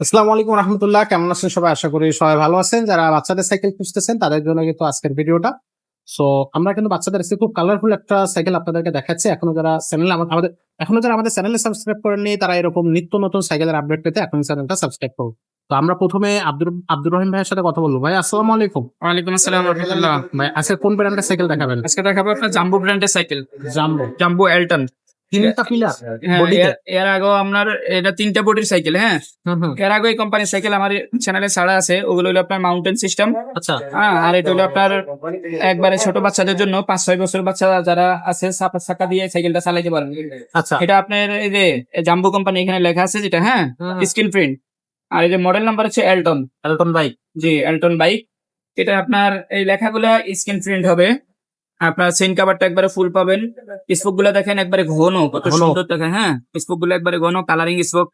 আসসালামু আলাইকুম রহমতুল্লাহ, কেমন আছেন সবাই? আশা করি সবাই ভালো আছেন। যারা বাচ্চাদের সাইকেল খুঁজতেছেন তাদের জন্য কিন্তু আজকের ভিডিওটা। সো আমরা কিন্তু বাচ্চাদের আজকে খুব কালারফুল একটা সাইকেল আপনাদেরকে দেখাচ্ছি। এখনো যারা আমাদের চ্যানেলে সাবস্ক্রাইব করেননি তারা এরকম নিত্য নতুন সাইকেলের আপডেট পেতে এখন চ্যানেলটা সাবস্ক্রাইব করুন। তো আমরা প্রথমে আব্দুর রহিম ভাইয়ের সাথে কথা বলবো। ভাই আসসালামু আলাইকুম। ওয়ালাইকুম আসসালাম রহমতুল্লাহ। ভাই আজকে কোন ব্র্যান্ডের সাইকেল দেখাবেন? আজকে দেখাবো আপনার জাম্বো ব্র্যান্ডের সাইকেল। Jumbo jumbo Elton. তিনটা পিলার হ্যাঁ, বডিতে। এর আগেও আপনার এটা 3টা বডির সাইকেল। হ্যাঁ, হুম। এর আগে এই কোম্পানির সাইকেল আমার চ্যানেলে ছাড়া আছে। ওগুলো হলো আপনার মাউন্টেন সিস্টেম। আচ্ছা। হ্যাঁ, আর এটা হলো আপনার একবারে ছোট বাচ্চাদের জন্য 5-6 বছর বাচ্চা যারা আছে চাকা দিয়ে সাইকেলটা চালাইতে পারেন। আচ্ছা। এটা আপনার এই যে জাম্বো কোম্পানি এখানে লেখা আছে যেটা, হ্যাঁ, স্ক্রিন প্রিন্ট। আর এই যে মডেল নাম্বার হচ্ছে এলটন বাইক। জি, এলটন বাইক। এটা আপনার এই লেখাগুলা স্ক্রিন প্রিন্ট হবে। আপনার চেইন কাভারটা একবারে ফুল পাবেন। স্পোক গুলা দেখেন একবারে ঘন, কত ঘন। সুন্দর দেখেন। হ্যাঁ, স্পোক গুলো একবারে ঘন, কালারিং স্পোক।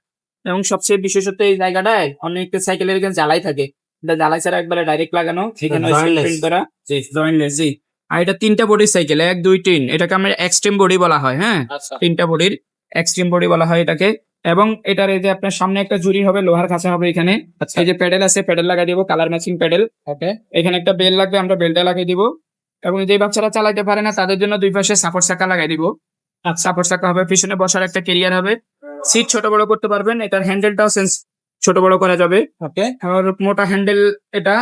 এবং সবচেয়ে বিশেষত এই জায়গাটায় অনেক সাইকেলের এখানে জ্বালাই থাকে, এটা জ্বালাই ছাড়া একবারে ডাইরেক্ট লাগানো, সেখানে Jointless। প্রিন্ট করা। জি, জয়েন্টলেস। জি, আর এটা 3টা বডির সাইকেল, 1 2 3। এটাকে আমরা এক্সট্রিম বডি বলা হয়। হ্যাঁ, আচ্ছা। 3টা বডির এক্সট্রিম বডি বলা হয় এটাকে। এবং এটার এই যে আপনার সামনে একটা জুড়ি হবে, লোহার খাঁচা হবে এখানে। আচ্ছা। এই যে প্যাডেল আছে, প্যাডেল লাগাই দিব, কালার ম্যাচিং প্যাডেল। ওকে। এখানে একটা বেল লাগবে, আমরা বেলটা লাগিয়ে দিব। এবং যে বাচ্চারা চালাইতে পারে না তাদের জন্য দুই পাশে সাপোর্ট চাকা লাগাই দিব। সাপোর্ট চাকা হবে, পিছনে বসার একটা ক্যারিয়ার হবে। সিট ছোট বড় করতে পারবেন। এটার হ্যান্ডেলটাও ছোট বড় করা যাবে। ওকে। আর মোটা হ্যান্ডেল এটা।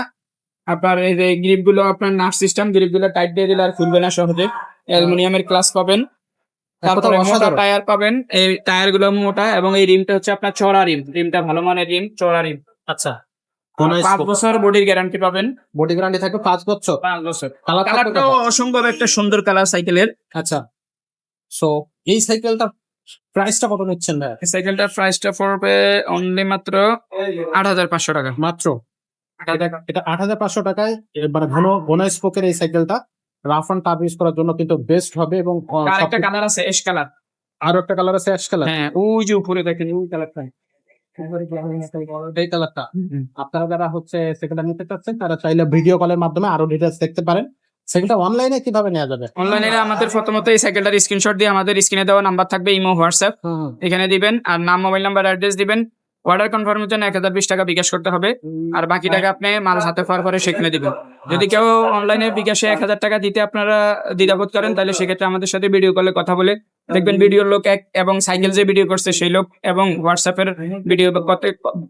আপনার এই যে গ্রিপ গুলো আপনার নাট সিস্টেম, গ্রিপ গুলো টাইট দিয়ে দিলে আর খুলবে না সহজে। অ্যালুমিনিয়ামের ক্লাস পাবেন। তারপরে মোটা টায়ার পাবেন। এই টায়ার গুলো মোটা, এবং এই রিমটা হচ্ছে আপনার চড়া রিম। রিমটা ভালো মানের রিম, চড়া রিম। আচ্ছা। 5 বছর বডির গ্যারান্টি পাবেন। বডি গ্যারান্টি থাকবে 5 বছর। 5 বছর। কালারটাও কালারটাও অসম্ভব একটা সুন্দর কালার সাইকেলের। আচ্ছা। সো এই সাইকেলটার প্রাইসটা কত নিচ্ছেন ভাই? এই সাইকেলটার প্রাইসটা পড়বে অনলি মাত্র 8,500 টাকা। মাত্র এটা 8,500 টাকায়। মানে ঘন স্পোকের এই সাইকেলটা রাফ অ্যান্ড টাফ ইউজ করার জন্য কিন্তু বেস্ট হবে। এবং আর একটা কালার আছে অ্যাশ কালার। আরো একটা কালার আছে অ্যাশ কালার। হ্যাঁ, ওই যে উপরে দেখেন ওই কালারটা। এই কালারটা আপনারা যারা হচ্ছে সাইকেলটা নিতে চাচ্ছেন তারা চাইলে ভিডিও কলের মাধ্যমে আরো ডিটেইলস দেখতে পারেন। সাইকেলটা অনলাইনে কিভাবে নেওয়া যাবে? অনলাইনে আমাদের প্রথমত এই সাইকেলটার স্ক্রিনশট দিয়ে আমাদের স্ক্রিনে দেওয়া নাম্বার থাকবে, ইমো, হোয়াটসঅ্যাপ, এখানে দিবেন। আর নাম, মোবাইল নাম্বার, অ্যাড্রেস দিবেন। অর্ডার কনফার্মের জন্য 1020 টাকা বিকাশ করতে হবে। আর বাকি টাকা আপনি মাল হাতে পাওয়ার পরে সেখানে দিবেন। যদি কেউ অনলাইনে বিকাশে 1000 টাকা দিতে আপনারা দ্বিধাবোধ করেন, তাহলে সেক্ষেত্রে আমাদের সাথে ভিডিও কলে কথা বলে দেখবেন ভিডিওর লোক এক, এবং সাইকেল যে ভিডিও করছে সেই লোক, এবং হোয়াটসঅ্যাপের ভিডিও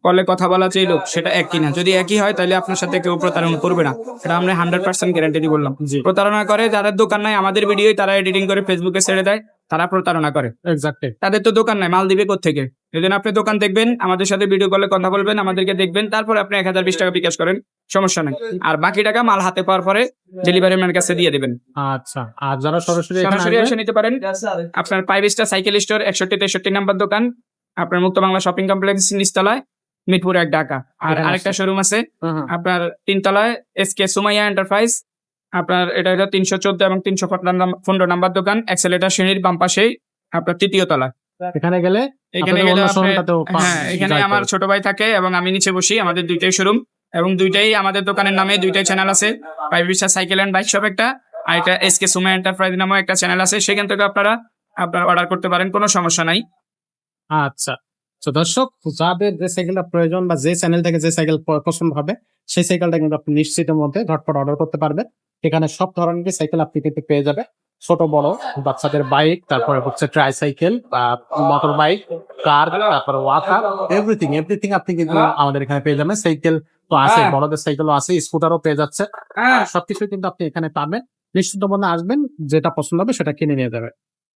কলে কথা বলা যে লোক সেটা এক কিনা। যদি একই হয় তাহলে আপনার সাথে কেউ প্রতারণা করবে না। এটা আমরা 100% গ্যারান্টি দিয়ে বললাম। প্রতারণা করে যাদের দোকান নাই, আমাদের ভিডিও তারা এডিটিং করে ফেসবুকে ছেড়ে দেয়, তারা প্রতারণা করে। এক্স্যাক্টলি। তাদের তো দোকান নাই, মাল দিবে কোত্থেকে? যদি আপনি দোকান দেখবেন, আমাদের সাথে ভিডিও কলে কথা বলবেন, আমাদেরকে দেখবেন, তারপরে আপনি 1020 টাকা বিকাশ করেন, সমস্যা নাই। আর বাকি টাকা মাল হাতে পাওয়ার পরে ডেলিভারি ম্যানের কাছে দিয়ে দিবেন। আচ্ছা। আর যারা সরাসরি এসে নিতে পারেন। আপনার 5 স্টার সাইকেল স্টোর, 61-63 নাম্বার দোকান, আপনার মুক্ত বাংলা শপিং কমপ্লেক্স, নিচতলায়, মিরপুর 1, ঢাকা। আর আরেকটা শোরুম আছে আপনার 3 তলায়, এসকে সুমাইয়া এন্টারপ্রাইজ। আপনার এটা হলো 314 এবং 315 নাম্বার দোকান, এক্সেলেটার সিঁড়ির বাম পাশেই, আপনার 3য় তলায়। এখানে গেলে হ্যাঁ, এখানে আমার ছোট ভাই থাকে এবং আমি নিচে বসি। আমাদের দুইটাই শোরুম, এবং দুইটাই আমাদের দোকানের নামে দুইটাই চ্যানেল আছে। 5 star cycle and bike shop একটা, আর এটা এসকে সুমাইয়া এন্টারপ্রাইজ নামে একটা চ্যানেল আছে। সেখান থেকে আপনারা অর্ডার করতে পারেন, কোনো সমস্যা নাই। আচ্ছা। তো দর্শক, যাদের যে সাইকেলটা প্রয়োজন বা যে চ্যানেল থেকে যে সাইকেল পছন্দ হবে সেই সাইকেলটা কিন্তু আপনি নিশ্চিতের মধ্যে ঝটপট অর্ডার করতে পারবেন। এখানে সব ধরনের সাইকেল আপনি কিন্তু পেয়ে যাবে, ছোট বড় বাচ্চাদের বাইক, তারপরে হচ্ছে ট্রাইসাইকেল বা মোটর বাইক, কার, তারপরে ওয়াকার, এভরিথিং আপনি কিন্তু আমাদের এখানে পেয়ে যাবেন। সাইকেল তো আছে, বড়দের সাইকেলও আছে, স্কুটারও পেয়ে যাচ্ছে। সবকিছু কিন্তু আপনি এখানে পাবেন। নিশ্চিত মনে আসবেন, যেটা পছন্দ হবে সেটা কিনে নিয়ে যাবে।